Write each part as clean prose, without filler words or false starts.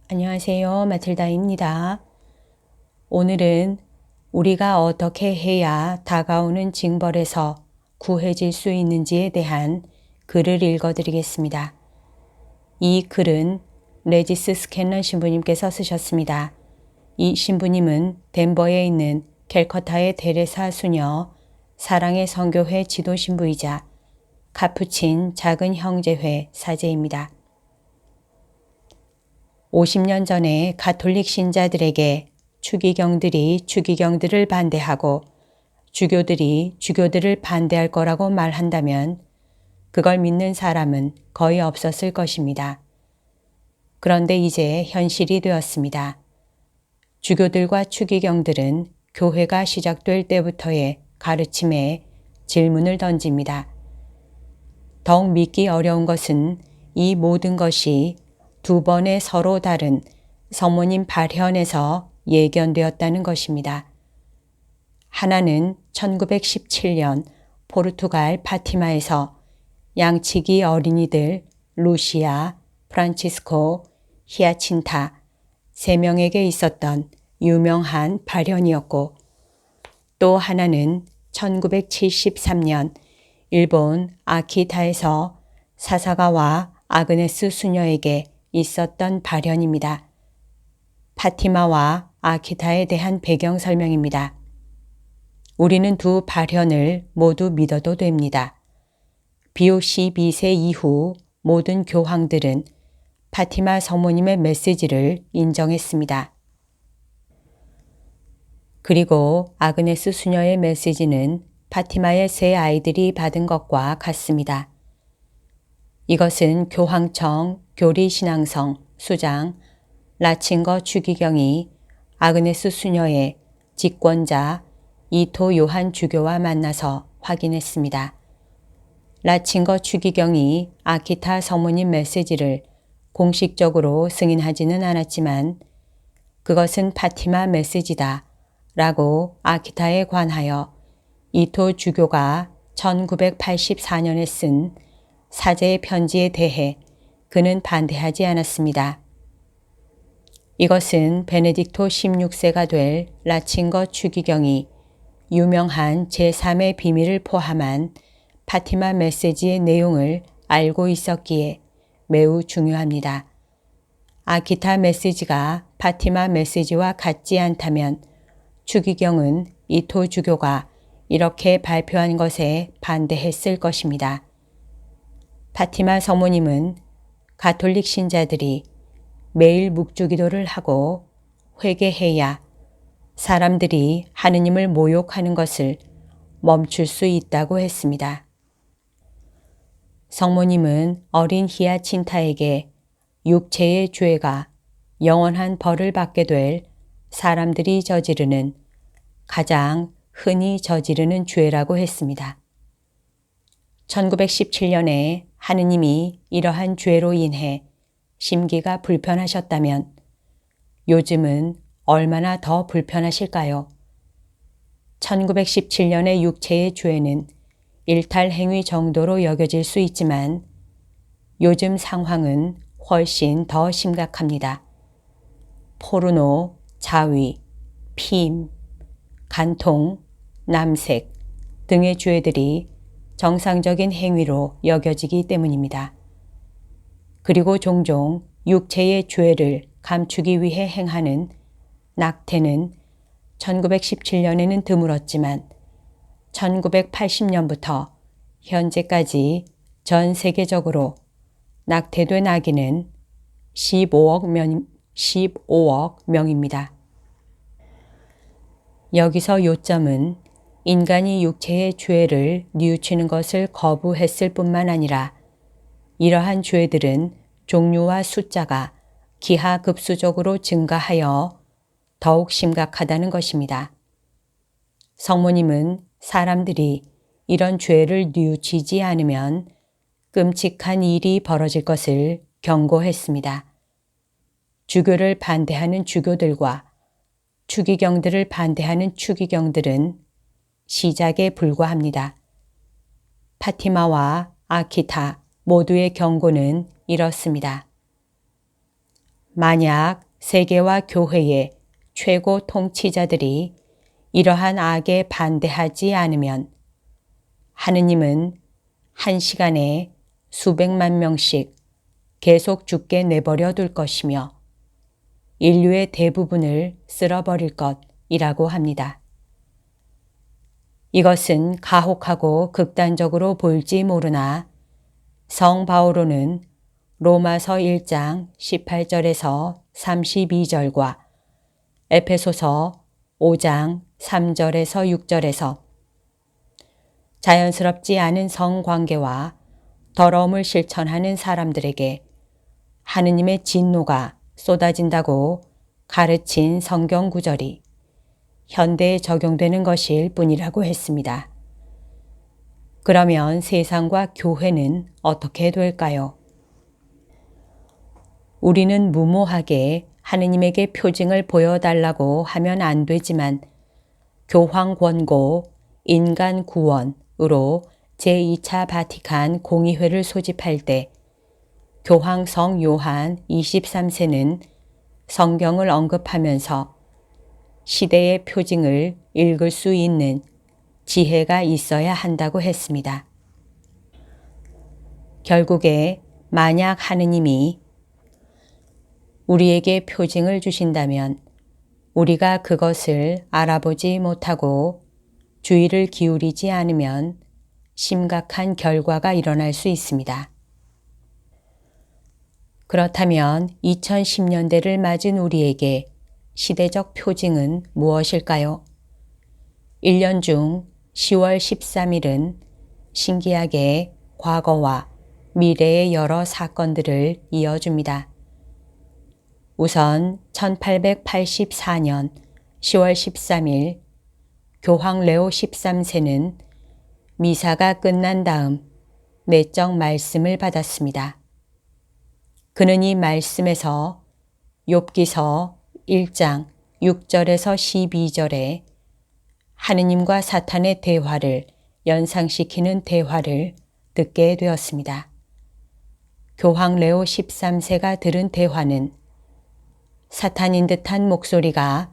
안녕하세요. 마틸다입니다. 오늘은 우리가 어떻게 해야 다가오는 징벌에서 구해질 수 있는지에 대한 글을 읽어드리겠습니다. 이 글은 레지스 스캔런 신부님께서 쓰셨습니다. 이 신부님은 덴버에 있는 캘커타의 데레사 수녀 사랑의 선교회 지도 신부이자 카푸친 작은 형제회 사제입니다. 50년 전에 가톨릭 신자들에게 추기경들이 추기경들을 반대하고 주교들이 주교들을 반대할 거라고 말한다면 그걸 믿는 사람은 거의 없었을 것입니다. 그런데 이제 현실이 되었습니다. 주교들과 추기경들은 교회가 시작될 때부터의 가르침에 질문을 던집니다. 더욱 믿기 어려운 것은 이 모든 것이 두 번의 서로 다른 성모님 발현에서 예견되었다는 것입니다. 하나는 1917년 포르투갈 파티마에서 양치기 어린이들 루시아, 프란치스코, 히아친타 3명에게 있었던 유명한 발현이었고, 또 하나는 1973년 일본 아키타에서 사사가와 아그네스 수녀에게 있었던 발현입니다. 파티마와 아키타에 대한 배경 설명입니다. 우리는 두 발현을 모두 믿어도 됩니다. 비오 12세 이후 모든 교황들은 파티마 성모님의 메시지를 인정했습니다. 그리고 아그네스 수녀의 메시지는 파티마의 세 아이들이 받은 것과 같습니다. 이것은 교황청, 교리신앙성, 수장, 라친거 추기경이 아그네스 수녀의 직권자 이토 요한 주교와 만나서 확인했습니다. 라친거 추기경이 아키타 성모님 메시지를 공식적으로 승인하지는 않았지만 그것은 파티마 메시지다 라고 아키타에 관하여 이토 주교가 1984년에 쓴 사제의 편지에 대해 그는 반대하지 않았습니다. 이것은 베네딕토 16세가 될 라친거 추기경이 유명한 제3의 비밀을 포함한 파티마 메시지의 내용을 알고 있었기에 매우 중요합니다. 아키타 메시지가 파티마 메시지와 같지 않다면 추기경은 이토 주교가 이렇게 발표한 것에 반대했을 것입니다. 파티마 성모님은 가톨릭 신자들이 매일 묵주기도를 하고 회개해야 사람들이 하느님을 모욕하는 것을 멈출 수 있다고 했습니다. 성모님은 어린 히아친타에게 육체의 죄가 영원한 벌을 받게 될 사람들이 저지르는 가장 흔히 저지르는 죄라고 했습니다. 1917년에 하느님이 이러한 죄로 인해 심기가 불편하셨다면 요즘은 얼마나 더 불편하실까요? 1917년의 육체의 죄는 일탈행위 정도로 여겨질 수 있지만 요즘 상황은 훨씬 더 심각합니다. 포르노, 자위, 피임, 간통, 남색 등의 죄들이 정상적인 행위로 여겨지기 때문입니다. 그리고 종종 육체의 죄를 감추기 위해 행하는 낙태는 1917년에는 드물었지만 1980년부터 현재까지 전 세계적으로 낙태된 아기는 15억 명입니다. 여기서 요점은 인간이 육체의 죄를 뉘우치는 것을 거부했을 뿐만 아니라 이러한 죄들은 종류와 숫자가 기하급수적으로 증가하여 더욱 심각하다는 것입니다. 성모님은 사람들이 이런 죄를 뉘우치지 않으면 끔찍한 일이 벌어질 것을 경고했습니다. 주교를 반대하는 주교들과 추기경들을 반대하는 추기경들은 시작에 불과합니다. 파티마와 아키타 모두의 경고는 이렇습니다. 만약 세계와 교회의 최고 통치자들이 이러한 악에 반대하지 않으면 하느님은 한 시간에 수백만 명씩 계속 죽게 내버려 둘 것이며 인류의 대부분을 쓸어버릴 것이라고 합니다. 이것은 가혹하고 극단적으로 보일지 모르나 성 바오로는 로마서 1장 18절에서 32절과 에페소서 5장 3절에서 6절에서 자연스럽지 않은 성관계와 더러움을 실천하는 사람들에게 하느님의 진노가 쏟아진다고 가르친 성경 구절이 현대에 적용되는 것일 뿐이라고 했습니다. 그러면 세상과 교회는 어떻게 될까요? 우리는 무모하게 하느님에게 표징을 보여달라고 하면 안 되지만 교황 권고 인간 구원으로 제2차 바티칸 공의회를 소집할 때 교황 성 요한 23세는 성경을 언급하면서 시대의 표징을 읽을 수 있는 지혜가 있어야 한다고 했습니다. 결국에 만약 하느님이 우리에게 표징을 주신다면 우리가 그것을 알아보지 못하고 주의를 기울이지 않으면 심각한 결과가 일어날 수 있습니다. 그렇다면 2010년대를 맞은 우리에게 시대적 표징은 무엇일까요? 1년 중 10월 13일은 신기하게 과거와 미래의 여러 사건들을 이어줍니다. 우선 1884년 10월 13일 교황 레오 13세는 미사가 끝난 다음 내적 말씀을 받았습니다. 그는 이 말씀에서 욥기서 1장 6절에서 12절에 하느님과 사탄의 대화를 연상시키는 대화를 듣게 되었습니다. 교황 레오 13세가 들은 대화는 사탄인 듯한 목소리가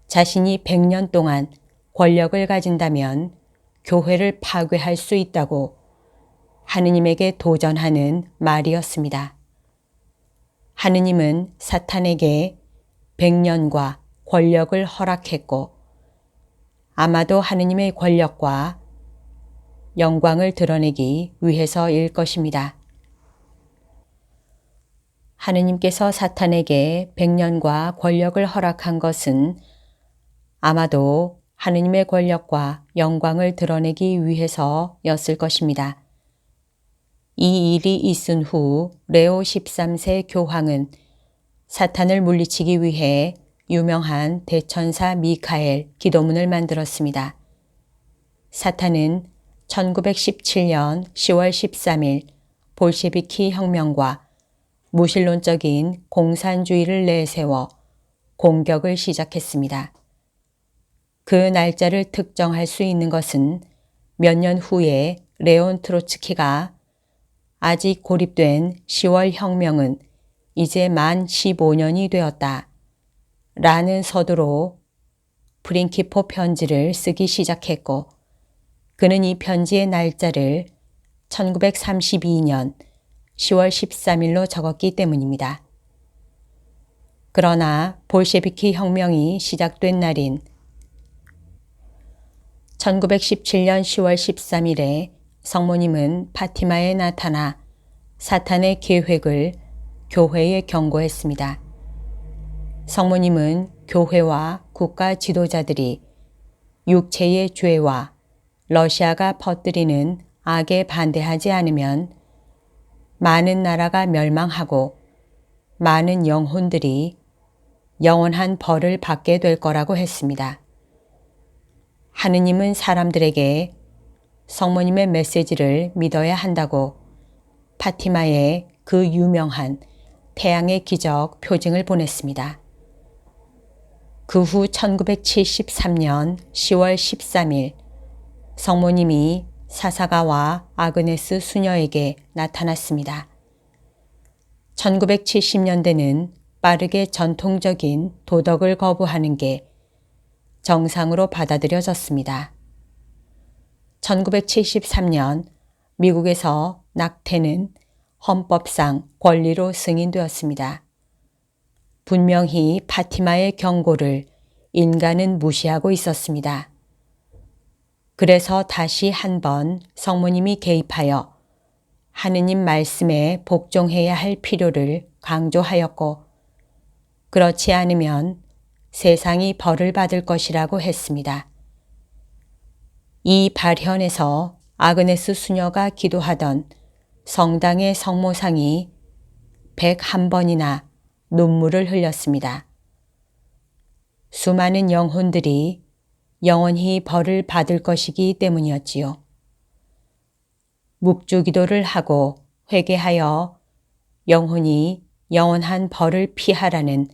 자신이 100년 동안 권력을 가진다면 교회를 파괴할 수 있다고 하느님에게 도전하는 말이었습니다. 하느님은 사탄에게 100년과 권력을 허락했고 아마도 하느님의 권력과 영광을 드러내기 위해서일 것입니다. 하느님께서 사탄에게 100년과 권력을 허락한 것은 아마도 하느님의 권력과 영광을 드러내기 위해서였을 것입니다. 이 일이 있은 후 레오 13세 교황은 사탄을 물리치기 위해 유명한 대천사 미카엘 기도문을 만들었습니다. 사탄은 1917년 10월 13일 볼셰비키 혁명과 무신론적인 공산주의를 내세워 공격을 시작했습니다. 그 날짜를 특정할 수 있는 것은 몇 년 후에 레온 트로츠키가 아직 고립된 10월 혁명은 이제 만 15년이 되었다 라는 서두로 프린키포 편지를 쓰기 시작했고 그는 이 편지의 날짜를 1932년 10월 13일로 적었기 때문입니다. 그러나 볼셰비키 혁명이 시작된 날인 1917년 10월 13일에 성모님은 파티마에 나타나 사탄의 계획을 교회에 경고했습니다. 성모님은 교회와 국가 지도자들이 육체의 죄와 러시아가 퍼뜨리는 악에 반대하지 않으면 많은 나라가 멸망하고 많은 영혼들이 영원한 벌을 받게 될 거라고 했습니다. 하느님은 사람들에게 성모님의 메시지를 믿어야 한다고 파티마에 그 유명한 태양의 기적 표징을 보냈습니다. 그 후 1973년 10월 13일 성모님이 사사가와 아그네스 수녀에게 나타났습니다. 1970년대는 빠르게 전통적인 도덕을 거부하는 게 정상으로 받아들여졌습니다. 1973년 미국에서 낙태는 헌법상 권리로 승인되었습니다. 분명히 파티마의 경고를 인간은 무시하고 있었습니다. 그래서 다시 한번 성모님이 개입하여 하느님 말씀에 복종해야 할 필요를 강조하였고, 그렇지 않으면 세상이 벌을 받을 것이라고 했습니다. 이 발현에서 아그네스 수녀가 기도하던 성당의 성모상이 101번이나 눈물을 흘렸습니다. 수많은 영혼들이 영원히 벌을 받을 것이기 때문이었지요. 묵주기도를 하고 회개하여 영혼이 영원한 벌을 피하라는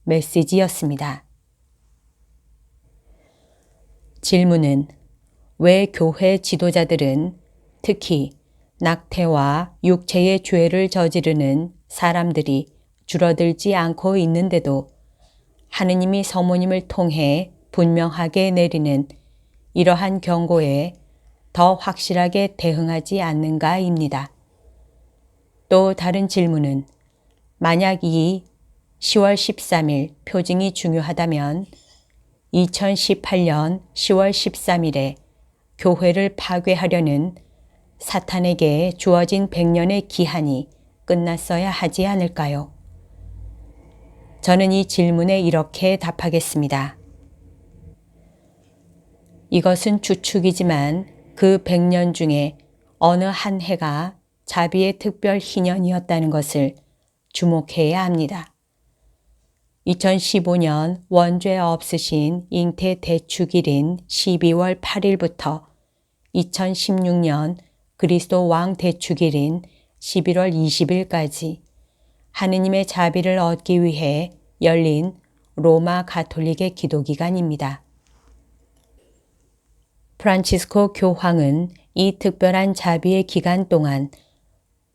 메시지였습니다. 질문은 왜 교회 지도자들은 특히 낙태와 육체의 죄를 저지르는 사람들이 줄어들지 않고 있는데도 하느님이 성모님을 통해 분명하게 내리는 이러한 경고에 더 확실하게 대응하지 않는가입니다. 또 다른 질문은 만약 이 10월 13일 표징이 중요하다면 2018년 10월 13일에 교회를 파괴하려는 사탄에게 주어진 100년의 기한이 끝났어야 하지 않을까요? 저는 이 질문에 이렇게 답하겠습니다. 이것은 추측이지만 그 100년 중에 어느 한 해가 자비의 특별 희년이었다는 것을 주목해야 합니다. 2015년 원죄 없으신 잉태 대축일인 12월 8일부터 2016년 그리스도 왕 대축일인 11월 20일까지 하느님의 자비를 얻기 위해 열린 로마 가톨릭의 기도기간입니다. 프란치스코 교황은 이 특별한 자비의 기간 동안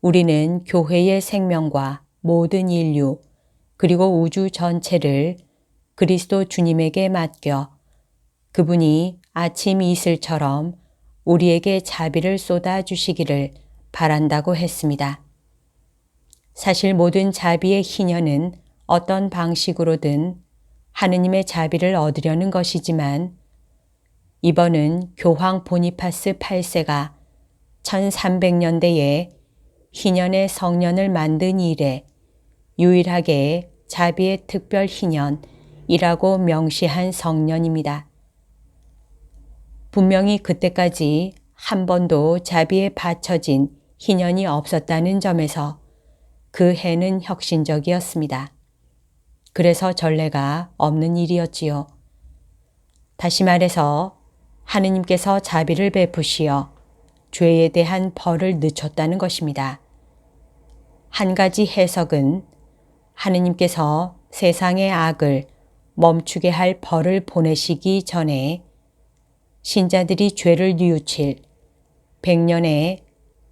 우리는 교회의 생명과 모든 인류 그리고 우주 전체를 그리스도 주님에게 맡겨 그분이 아침 이슬처럼 우리에게 자비를 쏟아주시기를 바란다고 했습니다. 사실 모든 자비의 희년은 어떤 방식으로든 하느님의 자비를 얻으려는 것이지만 이번은 교황 보니파스 8세가 1300년대에 희년의 성년을 만든 이래 유일하게 자비의 특별 희년이라고 명시한 성년입니다. 분명히 그때까지 한 번도 자비에 바쳐진 희년이 없었다는 점에서 그 해는 혁신적이었습니다. 그래서 전례가 없는 일이었지요. 다시 말해서 하느님께서 자비를 베푸시어 죄에 대한 벌을 늦췄다는 것입니다. 한 가지 해석은 하느님께서 세상의 악을 멈추게 할 벌을 보내시기 전에 신자들이 죄를 뉘우칠 100년의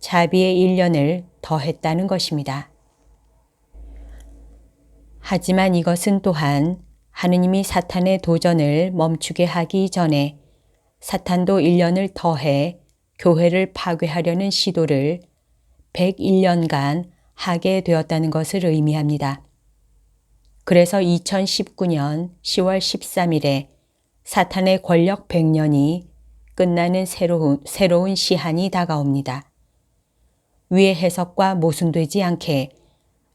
자비의 1년을 더했다는 것입니다. 하지만 이것은 또한 하느님이 사탄의 도전을 멈추게 하기 전에 사탄도 1년을 더해 교회를 파괴하려는 시도를 101년간 하게 되었다는 것을 의미합니다. 그래서 2019년 10월 13일에 사탄의 권력 100년이 끝나는 새로운 시한이 다가옵니다. 위의 해석과 모순되지 않게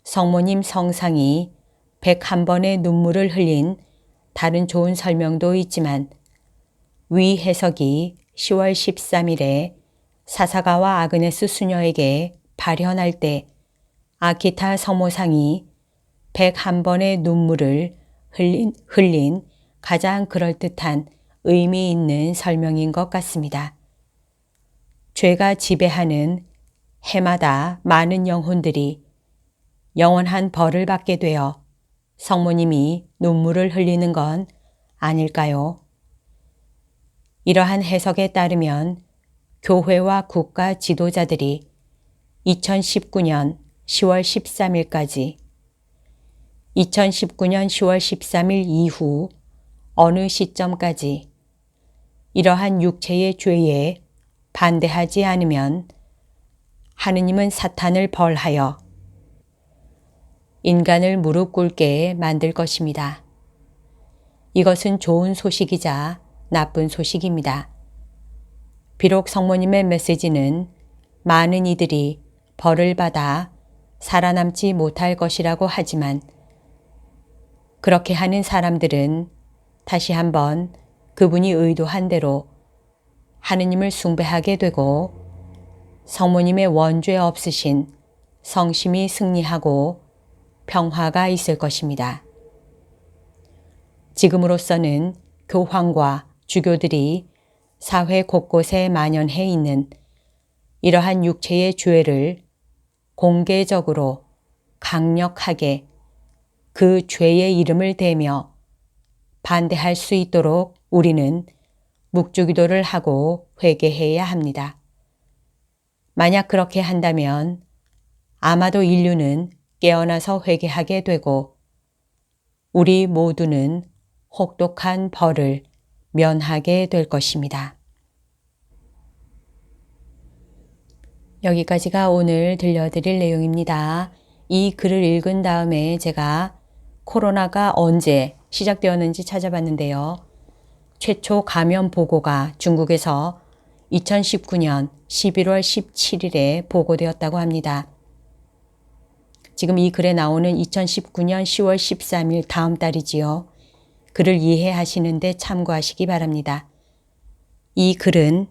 성모님 성상이 101번의 눈물을 흘린 다른 좋은 설명도 있지만 위 해석이 10월 13일에 사사가와 아그네스 수녀에게 발현할 때 아키타 성모상이 101번의 눈물을 흘린 가장 그럴듯한 의미 있는 설명인 것 같습니다. 죄가 지배하는 해마다 많은 영혼들이 영원한 벌을 받게 되어 성모님이 눈물을 흘리는 건 아닐까요? 이러한 해석에 따르면 교회와 국가 지도자들이 2019년 10월 13일까지 2019년 10월 13일 이후 어느 시점까지 이러한 육체의 죄에 반대하지 않으면 하느님은 사탄을 벌하여 인간을 무릎 꿇게 만들 것입니다. 이것은 좋은 소식이자 나쁜 소식입니다. 비록 성모님의 메시지는 많은 이들이 벌을 받아 살아남지 못할 것이라고 하지만 그렇게 하는 사람들은 다시 한번 그분이 의도한 대로 하느님을 숭배하게 되고 성모님의 원죄 없으신 성심이 승리하고 평화가 있을 것입니다. 지금으로서는 교황과 주교들이 사회 곳곳에 만연해 있는 이러한 육체의 죄를 공개적으로 강력하게 그 죄의 이름을 대며 반대할 수 있도록 우리는 묵주기도를 하고 회개해야 합니다. 만약 그렇게 한다면 아마도 인류는 깨어나서 회개하게 되고 우리 모두는 혹독한 벌을 면하게 될 것입니다. 여기까지가 오늘 들려드릴 내용입니다. 이 글을 읽은 다음에 제가 코로나가 언제 시작되었는지 찾아봤는데요. 최초 감염 보고가 중국에서 2019년 11월 17일에 보고되었다고 합니다. 지금 이 글에 나오는 2019년 10월 13일 다음 달이지요. 글을 이해하시는데 참고하시기 바랍니다. 이 글은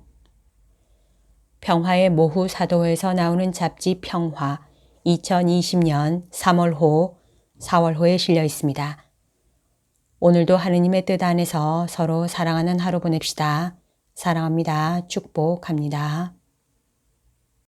평화의 모후 사도에서 나오는 잡지 평화 2020년 3월호, 4월호에 실려 있습니다. 오늘도 하느님의 뜻 안에서 서로 사랑하는 하루 보냅시다. 사랑합니다. 축복합니다.